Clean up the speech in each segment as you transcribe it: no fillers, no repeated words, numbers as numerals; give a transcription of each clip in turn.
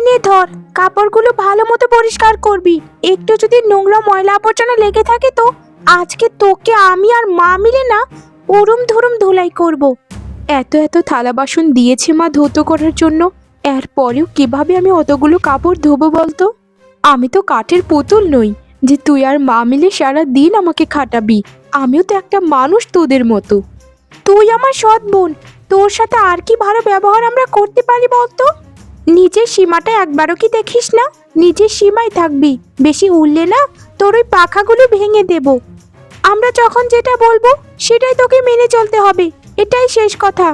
নে ধর, কাপড়গুলো ভালো মতো পরিষ্কার করবি। একটু যদি নোংরা ময়লা আবর্জনা লেগে থাকে তো আজকে তোকে আমি আর মা মিলে না উড়ুম ধুরুম ধুলাই করব। এত এত থালা বাসন দিয়েছে মা ধৌত করার জন্য, এরপরেও কিভাবে আমি অতগুলো কাপড় ধোবো বলতো? আমি তো কাঠের পুতুল নই যে তুই আর মা মিলে সারা দিন আমাকে খাটাবি। আমিও তো একটা মানুষ তোদের মতো। তুই আমার সৎ বোন, তোর সাথে আর কি ভালো ব্যবহার আমরা করতে পারি বলতো? নিজের সীমাটা একবারও কি দেখিস না? নিজের সীমায় থাকবি, বেশি উড়লে না তোর ওই পাখাগুলো ভেঙে দেব। আমরা যখন যেটা বলবো সেটাই তোকে মেনে চলতে হবে, এটাই শেষ কথা।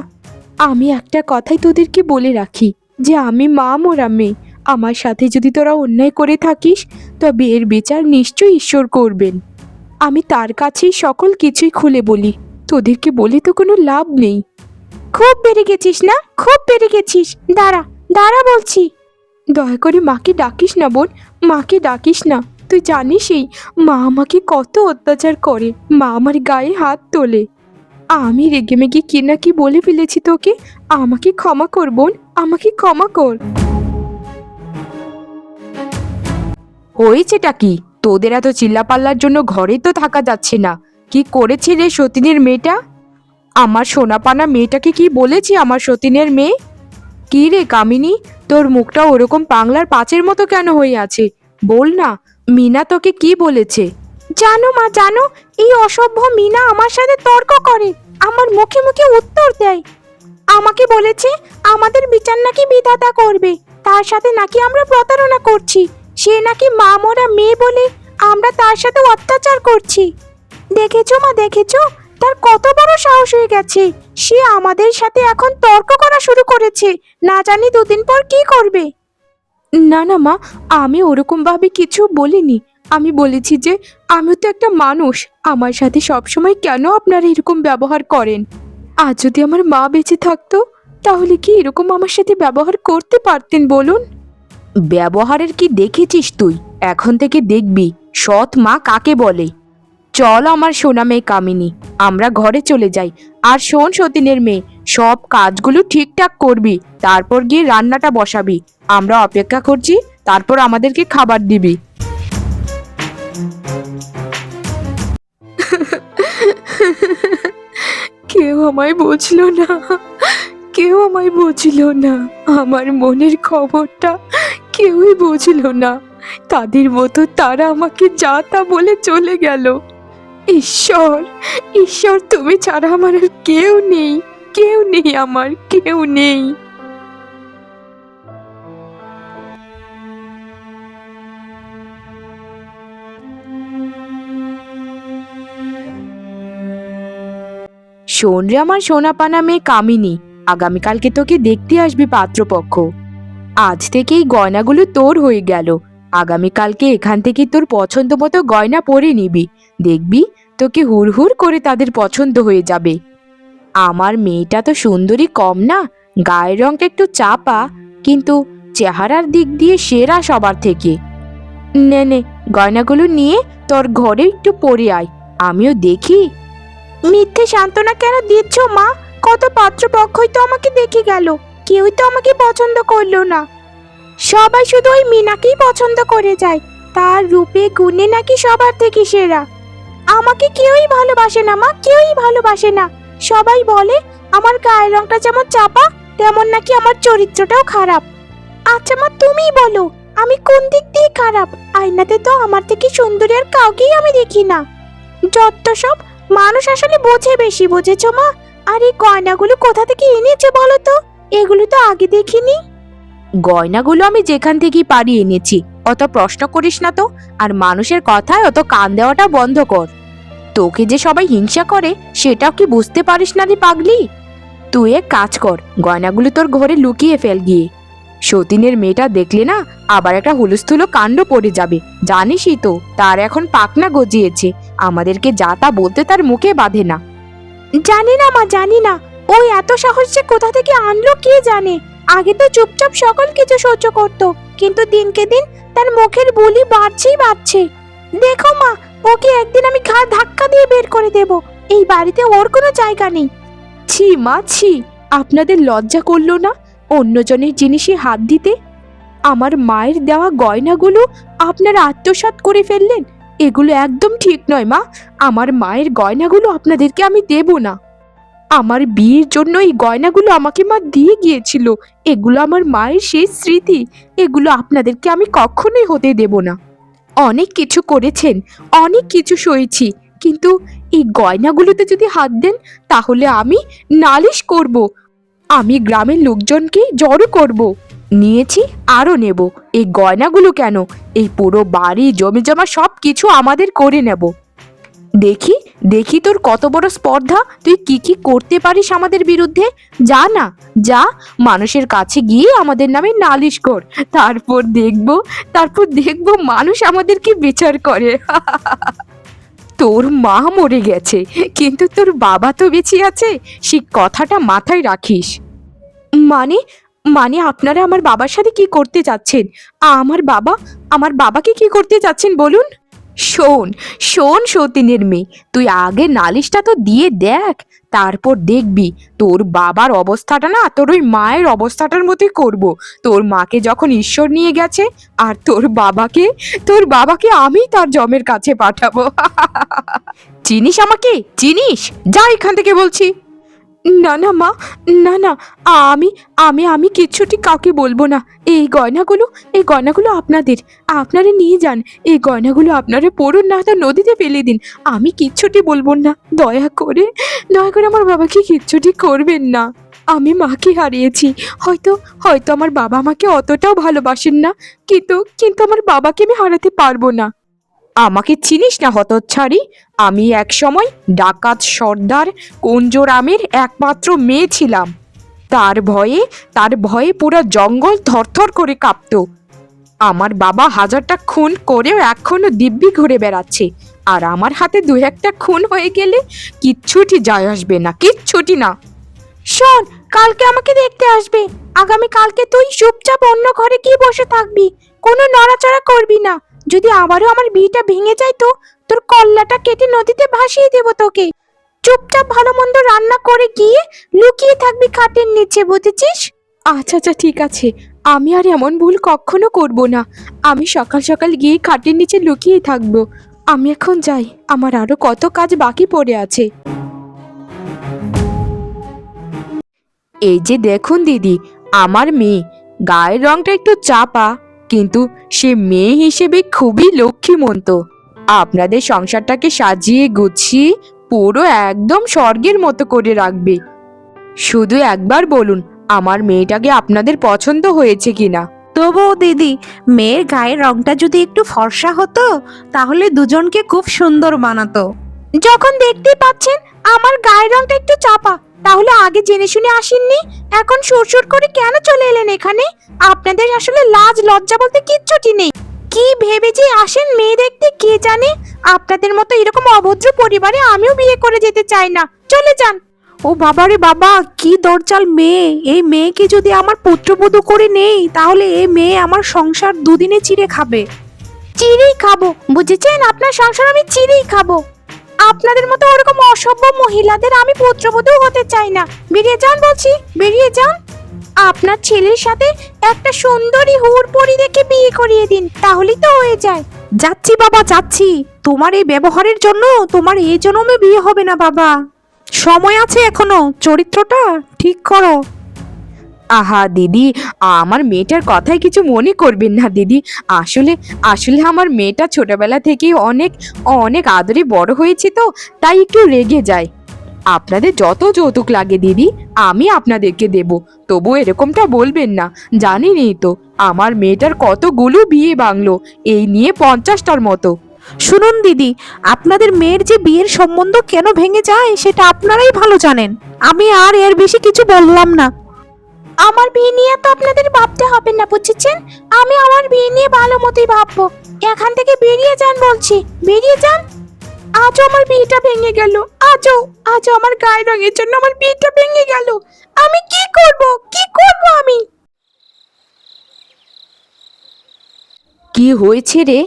আমি একটা কথাই তোদেরকে বলে রাখি যে আমি মা মোরা মেয়ে, আমার সাথে যদি তোরা অন্যায় করে থাকিস তবে এর বিচার নিশ্চয়ই ঈশ্বর করবেন। আমি তার কাছেই সকল কিছুই খুলে বলি, তোদেরকে বলে তো কোনো লাভ নেই। খুব বেড়ে গেছিস না, খুব বেড়ে গেছিস। দাঁড়া দাঁড়া বলছি। দয়া করে মাকে ডাকিস না বোন, মাকে ডাকিস না। তুই জানিসই মা আমাকে কত অত্যাচার করে, মা আমার গায়ে হাত তোলে। আমি রেগে মেগে কি না কি বলে ফেলেছি তোকে, আমাকে ক্ষমা কর বোন, আমাকে ক্ষমা কর। হয়েছেটা কি? তোদের এত চিল্লাপাল্লার জন্য ঘরেই তো থাকা যাচ্ছে না। কি করেছে রে সতীনের মেয়েটা? আমার সোনাপানা মেয়েটাকে কি বলেছি আমার সতীনের মেয়ে? কি রে কামিনী, তোর মুখটা ওরকম বাংলার পাঁচের মতো কেন হয়ে আছে? বল না, মিনা তোকে কি বলেছে? জানো মা জানো, এই অসভ্য মিনা আমার সাথে তর্ক করে, আমার মুখে মুখে উত্তর দেয়। আমাকে বলেছে আমাদের বিচার নাকি বিধাতা করবে, তার সাথে নাকি আমরা প্রতারণা করছি, সে নাকি মা মরা মেয়ে বলে আমরা তার সাথে অত্যাচার করছি। দেখেছো মা দেখেছো, তার কত বড় সাহস হয়ে গেছে, সে আমাদের সাথে এখন তর্ক করা শুরু করেছে, না জানি দুদিন পর কি করবে। না না মা, আমি ওরকম ভাবে কিছু বলিনি। আমি বলেছি যে আমি তো একটা মানুষ, আমার সাথে সবসময় কেন আপনারা এরকম ব্যবহার করেন? আজ যদি আমার মা বেঁচে থাকতো তাহলে কি এরকম আমার সাথে ব্যবহার করতে পারতেন বলুন? ব্যবহারের কি দেখেছিস তুই? এখন থেকে দেখবি সৎ মা কাকে বলে। চল আমার সোনা মেয়ে কামিনী, আমরা ঘরে চলে যাই। আর শোন সতীনের মেয়ে, সব কাজগুলো ঠিকঠাক করবি, তারপর গিয়ে রান্নাটা বসাবি। আমরা অপেক্ষা করছি, তারপর আমাদেরকে খাবার দিবি। কেউ আমায় বুঝলো না, কেউ আমায় বুঝলো না, আমার মনের খবরটা কেউই বুঝলো না। তাদের মতো তারা আমাকে যা তা বলে চলে গেল। ঈশ্বর, ঈশ্বর তুমি ছাড়া আমার আর কেউ নেই, কেউ নেই, আমার কেউ নেই। শোন রে আমার সোনাপানা মেয়ে কামিনী, আগামীকালকে তোকে দেখতে আসবি পাত্রপক্ষ। আজ থেকেই গয়নাগুলো তোর হয়ে গেল। আগামীকালকে এখান থেকে তোর পছন্দ মতো গয়না পরে নিবি, দেখবি তোকে হুড় হুড় করে তাদের পছন্দ হয়ে যাবে। আমার মেয়েটা তো সুন্দরী কম না, গায়ের রংটা একটু চাপা, কিন্তু চেহারার দিক দিয়ে সেরা সবার থেকে। নে নে, গয়নাগুলো নিয়ে তোর ঘরে একটু পরে আয়, আমিও দেখি। মিথ্যে সান্ত্বনা কেন দিচ্ছ মা? কত পাত্রপক্ষই তো আমাকে দেখে গেল, কেউই তো আমাকে পছন্দ করলো না। সবাই শুধু ওই মিনাকেই পছন্দ করে যায়, তার রূপে গুণে নাকি সবার থেকে সেরা। আমাকে কেউই ভালোবাসে না মা, কেউই ভালোবাসে না। সবাই বলে আমার গায়ের রংটা যেমন চাপা তেমন নাকি আমার চরিত্রটাও খারাপ। আচ্ছা মা তুমিই বলো, আমি কোন দিক দিয়ে খারাপ? আয়নাতে তো আমার থেকে সুন্দরী আর কাউকেই আমি দেখি না। যত সব, মানুষ আসলে বোঝে বেশি, বুঝেছো মা? আর এই গয়নাগুলো কোথা থেকে এনেছে বলো তো? এগুলো তো আগে দেখিনি। গয়নাগুলো আমি যেখান থেকেই পারি এনেছি, অত প্রশ্ন করিস না তো। আর মানুষের কথায় অত কান দেওয়াটা বন্ধ কর। তোকে যে সবাই হিংসা করে সেটাও কি বুঝতে পারিস না রে পাগলি? তুই এক কাজ কর, গয়নাগুলো তোর ঘরে লুকিয়ে ফেল গিয়ে। সতীনের মেয়েটা দেখলে না আবার একটা হুলস্থুলো কাণ্ড পড়ে যাবে, জানিসই তো তার এখন পাকনা গজিয়েছে, আমাদেরকে যা তা বলতে তার মুখে বাঁধে না। জানি না মা জানি না, ওই এত সাহস যে কোথা থেকে আনলো কে জানে। আগে তো চুপচাপ সকল কিছু সহ্য করতো, কিন্তু দিনকে দিন তার মুখের বুলি বাড়ছেই বাড়ছে। দেখো মা, ওকে একদিন আমি ঘাড় ধাক্কা দিয়ে বের করে দেব, এই বাড়িতে ওর কোনো জায়গা নেই। ছি মা ছি, আপনাদের লজ্জা করলো না অন্যজনের জিনিসে হাত দিতে? আমার মায়ের দেওয়া গয়নাগুলো আপনারা আত্মসাৎ করে ফেললেন। এগুলো একদম ঠিক নয় মা। আমার মায়ের গয়নাগুলো আপনাদেরকে আমি দেব না। আমার বিয়ের জন্য এই গয়নাগুলো আমাকে মা দিয়ে গিয়েছিল। এগুলো আমার মায়ের শেষ স্মৃতি। এগুলো আপনাদেরকে আমি কখনোই হতে দেব না। অনেক কিছু করেছেন, অনেক কিছু সয়েছি, কিন্তু এই গয়নাগুলোতে যদি হাত দেন তাহলে আমি নালিশ করব। আমি গ্রামের লোকজনকে জড়ো করব। নিয়েছি, আরও নেব। এই গয়নাগুলো কেন, এই পুরো বাড়ি জমি জমা সব কিছু আমাদের করে নেব। দেখি দেখি তোর কত বড় স্পর্ধা, তুই কি কি করতে পারিস আমাদের বিরুদ্ধে। যা না, যা মানুষের কাছে গিয়ে আমাদের নামে নালিশ কর। তারপর দেখব মানুষ আমাদেরকে বিচার করে। তোর মা মরে গেছে, কিন্তু তোর বাবা তো বেঁচে আছে, সেই কথাটা মাথায় রাখিস। মানে মানে আপনারা আমার বাবার সাথে কি করতে চাচ্ছেন? আমার বাবাকে কি করতে চাচ্ছেন বলুন? শোন শোন সতীনের মেয়ে, তুই আগে নালিশটা তো দিয়ে দেখ, তারপর দেখবি তোর বাবার অবস্থাটা না তোর ওই মায়ের অবস্থাটার মতোই করব। তোর মাকে যখন ঈশ্বর নিয়ে গেছে, আর তোর বাবাকে আমি তার জমের কাছে পাঠাবো। চিনিস আমাকে? চিনিস? যা এখান থেকে বলছি। না না মা, না না, আমি আমি আমি কিচ্ছুটি কাউকে বলবো না। এই গয়নাগুলো আপনাদের, আপনারা নিয়ে যান। এই গয়নাগুলো আপনারা পড়ুন, না তো নদীতে ফেলে দিন। আমি কিচ্ছুটি বলবো না। দয়া করে আমার বাবাকে কিচ্ছুটি করবেন না। আমি মাকে হারিয়েছি। হয়তো হয়তো আমার বাবা আমাকে অতটাও ভালোবাসেন না, কিন্তু আমার বাবাকে আমি হারাতে পারবো না। আমাকে চিনিস না হতচ্ছাড়ি? আমি একসময় ডাকাত সর্দার কুঞ্জরামের একমাত্র মেয়ে ছিলাম। তার ভয়ে পুরো জঙ্গল থরথর করে কাঁপতো। আমার বাবা হাজারটা খুন করেও এখনো দিব্যি ঘুরে বেড়াচ্ছে, আর আমার হাতে দু একটা খুন হয়ে গেলে কিচ্ছুটি যায় আসবে না, কিচ্ছুটি না। শোন, কালকে আমাকে দেখতে আসবে। আগামী কালকে তুই চুপচাপ অন্য ঘরে গিয়ে বসে থাকবি, কোনো নড়াচড়া করবি না। যদি আবারও আমার বিয়েটা ভেঙে যায় তো তোর কল্লাটা কেটে নদীতে ভাসিয়ে দেবো তোকে। চুপচাপ ভালো মন্দ রান্না করে গিয়ে লুকিয়ে থাকবি খাটের নিচে, বুঝেছিস? আচ্ছা আচ্ছা, ঠিক আছে। আমি আর এমন ভুল কখনো করব না। আমি সকাল সকাল গিয়ে খাটের নিচে লুকিয়ে থাকবো। আমি এখন যাই, আমার আরো কত কাজ বাকি পড়ে আছে। এই যে দেখুন দিদি, আমার মেয়ে, গায়ের রংটা একটু চাপা, কিন্তু সে মেয়ে হিসেবে খুবই লক্ষ্মীমন্ত। আপনাদের সংসারটাকে সাজিয়ে গুছিয়ে পুরো একদম স্বর্গের মতো করে রাখবে। শুধু একবার বলুন আমার মেয়েটাকে আপনাদের পছন্দ হয়েছে কিনা। তবুও দিদি, মেয়ের গায়ের রংটা যদি একটু ফর্সা হতো তাহলে দুজনকে খুব সুন্দর বানাতো। যখন দেখতেই পাচ্ছেন আমার গায়ের রংটা একটু চাপা, তাহলে আগে জেনে শুনে আসেননি, এখন সুরসুর করে কেন চলে এলেন এখানে? আপনাদের আসলে লাজ লজ্জা বলতে কিচ্ছুটি নেই। কি ভেবে যে আসেন মেয়ে দেখতে কে জানে। আপনাদের মতো এরকম অভদ্র পরিবারে আমিও বিয়ে করে যেতে চাই না, চলে যান। ও বাবারে বাবা, কি দরজাল মেয়ে! এই মেয়েকে যদি আমার পুত্রবধূ করে নেই তাহলে এই মেয়ে আমার সংসার দুদিনে চিড়ে খাবে। চিড়েই খাবো, বুঝেছেন? আপনার সংসার আমি চিড়েই খাবো। আপনাদের মতো ওরকম অসভ্য মহিলাদের আমি পুত্রবধূ হতে চাই না। বেরিয়ে যান বলছি, বেরিয়ে যান। আপনার ছেলের সাথে একটা সুন্দরী হুড়পড়ি দেখে বিয়ে করিয়ে দিন, তাহলেই তো হয়ে যায়। যাচ্ছি বাবা, যাচ্ছি। তোমার এই ব্যবহারের জন্য তোমার এই জন্মে বিয়ে হবে না বাবা। সময় আছে এখনো, চরিত্রটা ঠিক করো। আহা দিদি, আমার মেয়েটার কথায় কিছু মনে করবেন না দিদি। আসলে আসলে আমার মেয়েটা ছোটবেলা থেকেই অনেক অনেক আদরে বড় হয়েছে, তো তাই একটু রেগে যায়। আপনাদের যত যৌতুক লাগে দিদি আমি আপনাদেরকে দেব, তবু এরকমটা বলবেন না। জানেনই তো আমার মেয়েটার কতগুলো বিয়ে বাংলো, এই নিয়ে 50টার মতো। শুনুন দিদি, আপনাদের মেয়ের যে বিয়ের সম্বন্ধ কেন ভেঙে যায় সেটা আপনারাই ভালো জানেন। আমি আর এর বেশি কিছু বললাম না। আমার বিয়ে নিয়ে তো আপনাদের ভাবতে হবে না, বুঝেছেন? আমি আমার বিয়ে নিয়ে ভালো মতোই ভাববো। এখান থেকে বেরিয়ে যান বলছি, বেরিয়ে যান। আজও আমার বিয়েটা ভেঙে গেল। আজও আমার গায়ের রঙের জন্য আমার বিয়েটা ভেঙে গেল। আমি কি করব, কি করব আমি? কি হয়েছে রে?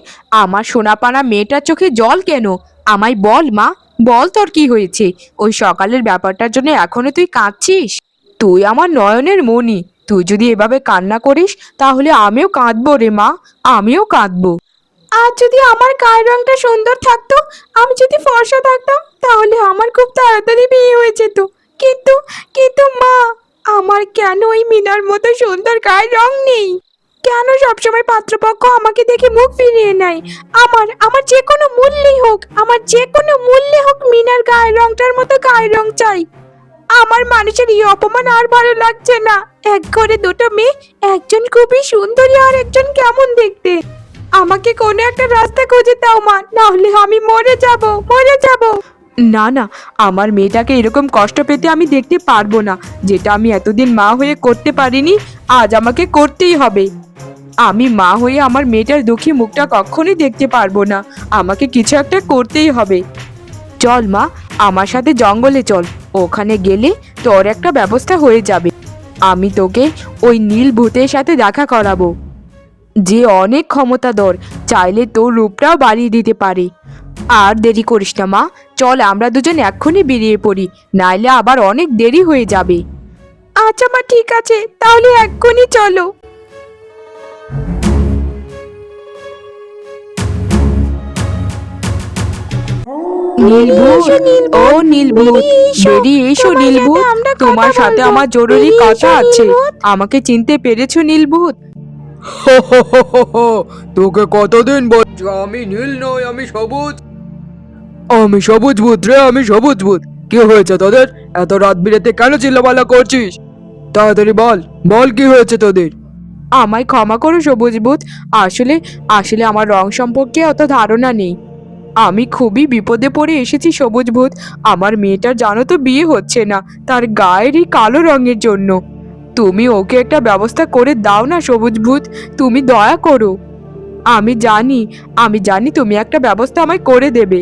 আমার সোনাপানা মেয়েটার চোখে জল কেন? আমায় বল মা, বল তোর কি হয়েছে। ওই সকালের ব্যাপারটার জন্য এখনো তুই কাঁদছিস? তুই আমার নয়নের মণি, তুই যদি এভাবে কান্না করিস তাহলে আমিও কাঁদবো রে মা, আমিও কাঁদবো। আর যদি আমার গায়ের রংটা সুন্দর থাকতো, আমি যদি ফর্সা থাকতাম, তাহলে আমার খুব তাড়াতাড়ি বিয়ে হয়ে যেত। কিন্তু কিন্তু মা, আমার কেন ওই মিনার মতো সুন্দর গায়ের রং নেই? কেন সবসময় পাত্রপক্ষ আমাকে দেখে মুখ ফিরিয়ে নেয়? আমার আমার যে কোনো মূল্যেই হোক, আমার যে কোনো মূল্যে হোক মিনার গায়ের রংটার মতো গায়ের রং চাই। আমার মানুষের এই অপমান আর ভালো লাগছে না। এক ঘরে দুটো মেয়ে, একজন খুবই সুন্দরী আর একজন কেমন দেখতে। আমাকে কোনো একটা রাস্তা খুঁজে দাও মা, না হলে আমি মরে যাব, মরে যাব। না না, আমার মেয়েটাকে এরকম কষ্ট পেতে আমি দেখতে পারবো না। যেটা আমি এতদিন মা হয়ে করতে পারিনি, আজ আমাকে করতেই হবে। আমি মা হয়ে আমার মেয়েটার দুঃখী মুখটা কখনোই দেখতে পারবো না। আমাকে কিছু একটা করতেই হবে। চল মা, আমার সাথে জঙ্গলে চল। ওখানে গেলে তোর একটা ব্যবস্থা হয়ে যাবে। আমি তোকে ওই নীল ভূতের সাথে দেখা করাবো, যে অনেক ক্ষমতাধর, চাইলে তোর রূপটাও বাড়িয়ে দিতে পারে। আর দেরি করিস না মা, চল আমরা দুজন এক্ষুনি বেরিয়ে পড়ি, নাইলে আবার অনেক দেরি হয়ে যাবে। আচ্ছা মা, ঠিক আছে, তাহলে এক্ষুনি চলো। নীলভূত, ও নীলভূত, বেরিয়ে এসো নীলভূত, তোমার সাথে আমার জরুরি কথা আছে। আমাকে চিনতে পেরেছো নীলভূত? তোকে কতদিন বলছি আমি নীল নই, আমি সবুজ। আমি সবুজ ভূত রে, আমি সবুজ ভূত। কি হয়েছে তোদের? এত রাত বিরেতে কেন চিল্লাপাল্লা করছিস? তাড়াতাড়ি বল, বল কি হয়েছে তোদের? আমায় ক্ষমা করো সবুজ ভূত, আসলে আসলে আমার রং সম্পর্কে অত ধারণা নেই। আমি খুবই বিপদে পড়ে এসেছি সবুজ ভূত। আমার মেয়েটার জানো তো বিয়ে হচ্ছে না, তার গায়ের এই কালো রঙের জন্য। তুমি ওকে একটা ব্যবস্থা করে দাও না সবুজ ভূত, তুমি দয়া করো। আমি জানি তুমি একটা ব্যবস্থা আমায় করে দেবে।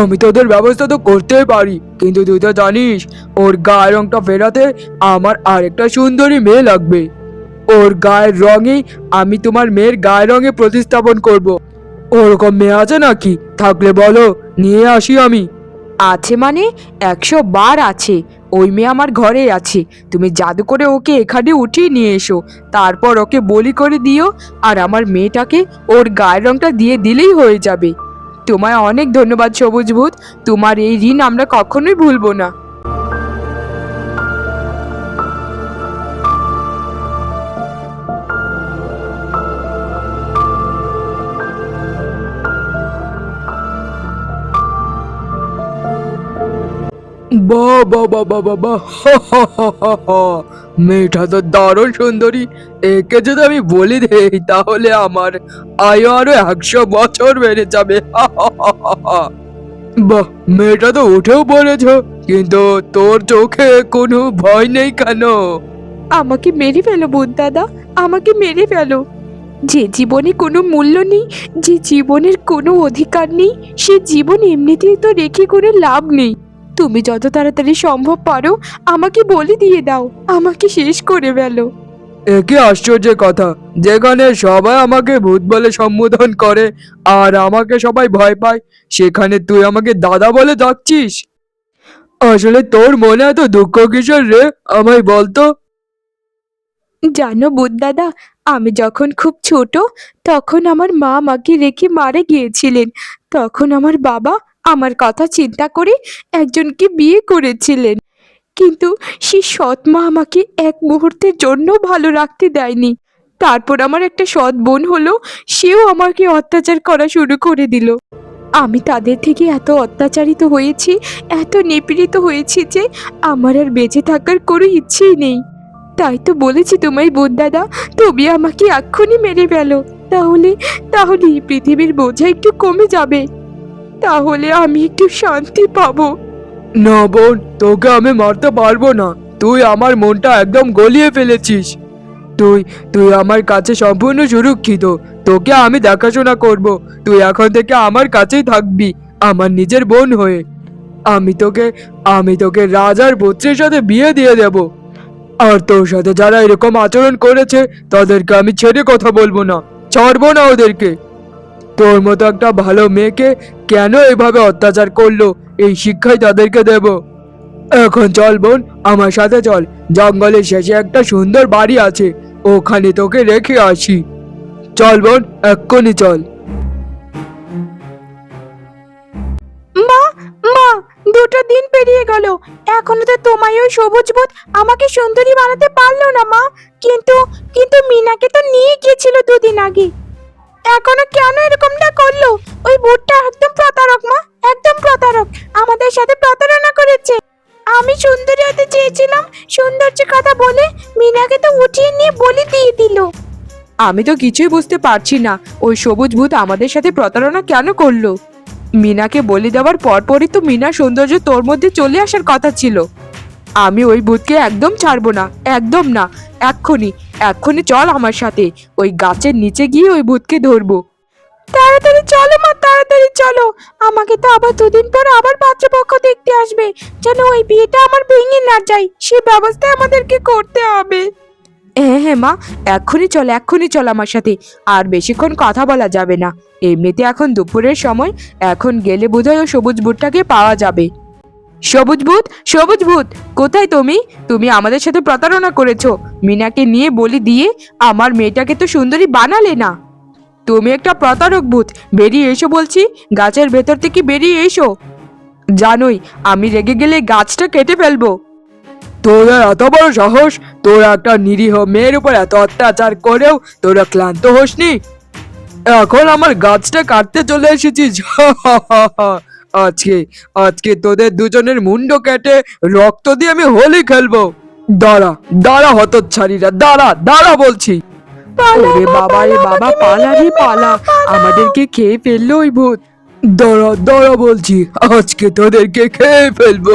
আমি তোদের ব্যবস্থা তো করতেই পারি, কিন্তু তুই তো জানিস ওর গায়ের রংটা ফেরাতে আমার আরেকটা সুন্দরী মেয়ে লাগবে। ওর গায়ের রঙেই আমি তোমার মেয়ের গায়ের রঙে প্রতিস্থাপন করব। ওরকম মেয়ে আছে নাকি? থাকলে বলো, নিয়ে আসি আমি। আছে মানে 100 বার আছে। ওই মেয়ে আমার ঘরে আছে। তুমি জাদু করে ওকে এখানে উঠিয়ে নিয়ে এসো, তারপর ওকে বলি করে দিও, আর আমার মেয়েটাকে ওর গায়ের রংটা দিয়ে দিলেই হয়ে যাবে। তোমায় অনেক ধন্যবাদ সবুজ ভূত, তোমার এই ঋণ আমরা কখনোই ভুলবো না। বাহ বাহ বাহ বাহ বাহ বাহ, হা, হা, হা, হা, হা। মেয়েটা তো দারুণ সুন্দরী। একে যদি আমি বলি দেই তাহলে আমার আয়ু আরো 100 বছর বেড়ে যাবে। হা, হা, হা, হা, হা। বাহ, মেয়েটা তো উঠেও পড়েছ, কিন্তু তোর চোখে কোনো ভয় নেই কেন? আমাকে মেরে ফেলো ভূত দাদা, আমাকে মেরে ফেলো। যে জীবনে কোনো মূল্য নেই, যে জীবনের কোনো অধিকার নেই, সে জীবন এমনিতেই তো রেখে কোনো লাভ নেই। তুমি যত তাড়াতাড়ি সম্ভব পারো আমাকে বলি দিয়ে দাও, আমাকে শেষ করে ফেলো। একে আশ্চর্যের কথা, যেখানে সবাই আমাকে ভূত বলে সম্বোধন করে আর আমাকে সবাই ভয় পায়, সেখানে তুই আমাকে দাদা বলে ডাকছিস? আসলে তোর মনে এত দুঃখ কিসের রে, আমায় বলতো। জানো বুধ দাদা, আমি যখন খুব ছোট, তখন আমার মা আমাকে রেখে মারা গিয়েছিলেন। তখন আমার বাবা আমার কথা চিন্তা করে একজনকে বিয়ে করেছিলেন, কিন্তু সেই সৎ মা আমাকে এক মুহূর্তের জন্য ভালো রাখতে দেয়নি। তারপর আমার একটা সৎ বোন হলো, সেও আমাকে অত্যাচার করা শুরু করে দিল। আমি তাদের থেকে এত অত্যাচারিত হয়েছি, এত নিপীড়িত হয়েছি যে আমার আর বেঁচে থাকার কোনো ইচ্ছেই নেই। তাই তো বলেছি তোমায় বোন দাদা, তুমি আমাকে এক্ষুনি মেরে ফেলো, তাহলে তাহলে এই পৃথিবীর বোঝা একটু কমে যাবে, তাহলে আমি একটু শান্তি পাবো। না বোন, তোকে আমি মারতে পারবো না। তুই আমার মনটা একদম গলিয়ে ফেলেছিস। তুই তুই আমার কাছে সম্পূর্ণ সুরক্ষিত। তোকে আমি দেখাশোনা করব। তুই এখন থেকে আমার কাছেই থাকবি, আমার নিজের বোন হয়ে। আমি তোকে রাজার পুত্রের সাথে বিয়ে দিয়ে দেব। আর তোর সাথে যারা এরকম আচরণ করেছে তাদেরকে আমি ছেড়ে কথা বলবো না, ছাড়বো না ওদেরকে। তোর মতো একটা ভালো মেয়েকে কেন এভাবে অত্যাচার করলো, এই শিক্ষাই তাদেরকে দেব। এখন চল বোন, আমার সাথে চল। জঙ্গলের শেষে একটা সুন্দর বাড়ি আছে, ওখানে তোকে রেখে আসি। চল বোন, এক্ষুনি চল। মা, মা, 2টা দিন পেরিয়ে গেল, এখনো তো তোমায় ওই সবুজ ভূত আমাকে সুন্দরী বানাতে পারলো না মা। কিন্তু কিন্তু মিনাকে তো নিয়ে গিয়েছিল 2 দিন আগে, এখনো কেন এরকমটা করলো? ওই ভূতটা একদম প্রতারক মা, একদম প্রতারক, আমাদের সাথে প্রতারণা করেছে। আমি সুন্দরী হতে চেয়েছিলাম, সৌন্দর্যের কথা বলে মিনাকে তো উঠিয়ে নিয়ে বলি দিয়ে দিল। আমি তো কিছুই বুঝতে পারছি না, ওই সবুজ ভূত আমাদের সাথে প্রতারণা কেন করলো? মিনাকে বলি দেওয়ার পরপরই তো মিনার সৌন্দর্য তোর মধ্যে চলে আসার কথা ছিল। আমি ওই ভূতকে একদম ছাড়বো না, একদম না। এক্ষুনি এক্ষুনি চল আমার সাথে, ওই গাছের নিচে গিয়ে ওই ভূতকে ধরবো। তাড়াতাড়ি চলো মা, তাড়াতাড়ি চলো। আমাকে তো আবার 2 দিন পর আবার পাত্রপক্ষ দেখতে আসবে, যেন ওই বিয়েটা আমার ভেঙে না যায়, সে ব্যবস্থা আমাদেরকে করতে হবে। হ্যাঁ হ্যাঁ মা, এক্ষুনি চল আমার সাথে। আর বেশিক্ষণ কথা বলা যাবে না, এমনিতে এখন দুপুরের সময়, এখন গেলে বোধহয় ও সবুজ ভূতটাকে পাওয়া যাবে। সবুজ ভূত, সবুজ ভূত, কোথায় তুমি? তুমি আমাদের সাথে প্রতারণা করেছো, মিনাকে নিয়ে বলি দিয়ে আমার মেয়েটাকে তো সুন্দরী বানালে না। তুমি একটা প্রতারক ভূত, বেরিয়ে এসো বলছি, গাছের ভেতর থেকে বেরিয়ে এসো। জানোই আমি রেগে গেলে গাছটা কেটে ফেলবো। তোরা এত বড় সাহস, তোরা একটা নিরীহ মেয়ের উপর এত অত্যাচার করেও তোরা ক্লান্ত হোসনি? এখন আমার গাছটা কাটতে চলে এসেছিস? আজকে আজকে তোদের দুজনের মুন্ড কেটে রক্ত দিয়ে আমি হোলি খেলবো। দাঁড়া দাঁড়া হতচ্ছাড়িরা, দাঁড়া দাঁড়া বলছি। ওরে বাবা রে বাবা, পালা রে পালা, আমাদেরকে খেয়ে ফেললো ওই ভূত। দাঁড়া দাঁড়া বলছি, আজকে তোদেরকে খেয়ে ফেলবো।